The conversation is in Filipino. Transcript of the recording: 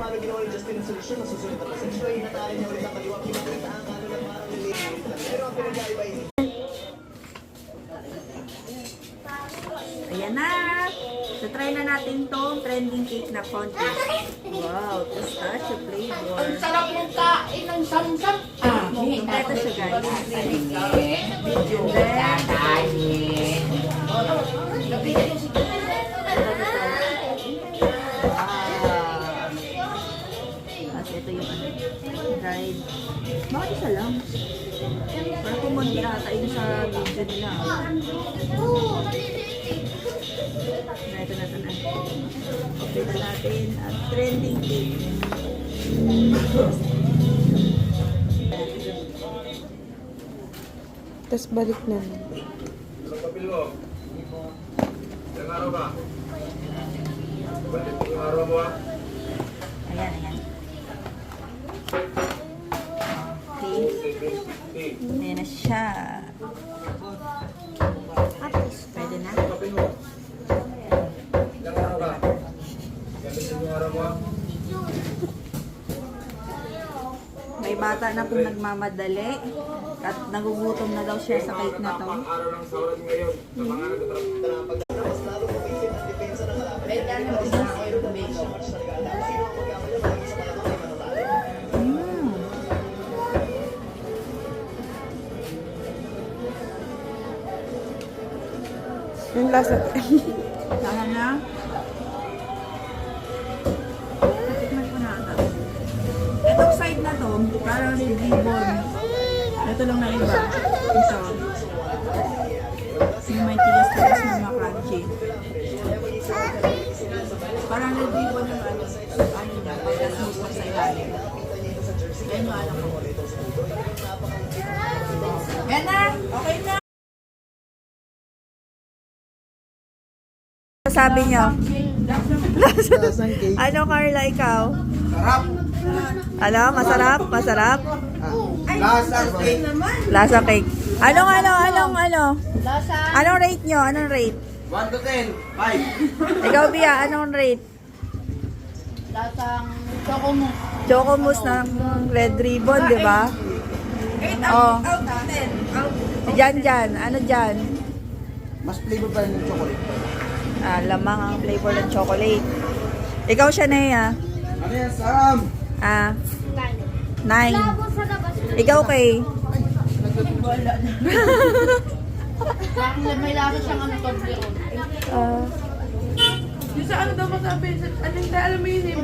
paano ginawa ni Justin ang solusyon ng susunod na pasensya ay natali niya ulit ang kaliwa pinakita ang kano na parang nililip. Pero ang pinag-aiba ay Ayan na! So, try na natin tong trending cake na konti. Wow, pistachio flavor. Ang sarap ng kain ng samsam. Kompleto siya, guys. Video. Kakain. Tapos ito yung dried. Bakit isa lang? Parang kumunti ata yun sa video nila. Ito na. Okay na natin at trending cake. Tapos balik na. Anong papel mo? Ilang araw ka? Balik yung araw mo ah. Ayan. Okay. Ayan na siya. Pwede na. Papel mo. Ilang araw ka? Balik yung araw mo ah. May bata na pong nagmamadali at nagugutom na daw siya sa cake na to. Tamang araw ng sauran ngayon sa mga nagtatrabaho. mas lalo mapisit ang depensa ng kalaban. Mayroon na may siya match talaga. Sino ang magkamali na sa malamang ay mananalo? Yung lasa. Sana na. Tikman ko na ata. Itong side na to, parang ribbon. Ito lang na iba. Ito. Yung may tigas-tigas na mga crunchy. Parang ribbon ng ano niya, pagka-smooth pa sa ilalim. Yan yung alam ko. Yan na! Okay na! Sabi niyo. Ano, Carla, ikaw? Sarap! Ano, masarap? Masarap? Lasa cake! Lasa cake. Anong rate nyo? Anong rate? 1 to 10, 5. Ikaw, Bia, anong rate? Lasang chocomus. Choco mousse ng red ribbon, di ba? Oh. Diyan. Ano dyan? Mas flavor pa rin yung chocolate. Lamang ang flavor ng chocolate. Ikaw, Shania. Ano yan, Sam? 9. Ikaw, Kay. Parang may lasa siyang ano, Toblerone. Yung sa ano daw masabi, alam mo yun,